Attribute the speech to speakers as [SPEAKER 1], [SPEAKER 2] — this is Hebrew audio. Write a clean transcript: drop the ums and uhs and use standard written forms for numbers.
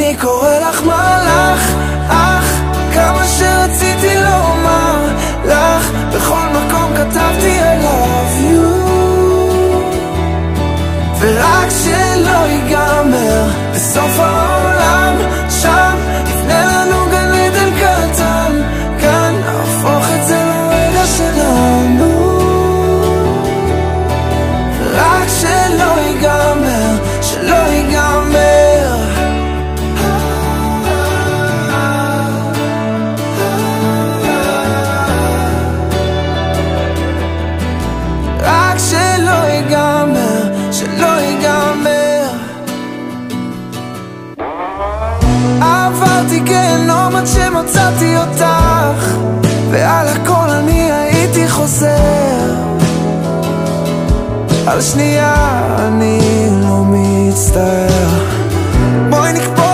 [SPEAKER 1] אני קורא לך מלאך, אך כמה שרציתי לומר לך, בכל מקום כתבתי I love you. ורק שלא ייגמר בסוף העולם, שם יפנה לנו גן עדן קטן, כאן נהפוך את זה לרגע שלנו. ורק שלא ייגמר, שלא ייגמר. רק שלא ייגמר, שלא ייגמר. עברתי גיהנום עד שמצאתי אותך, ועל הכל אני הייתי חוזר. על שנייה אני לא מצטער. בואי נקפוא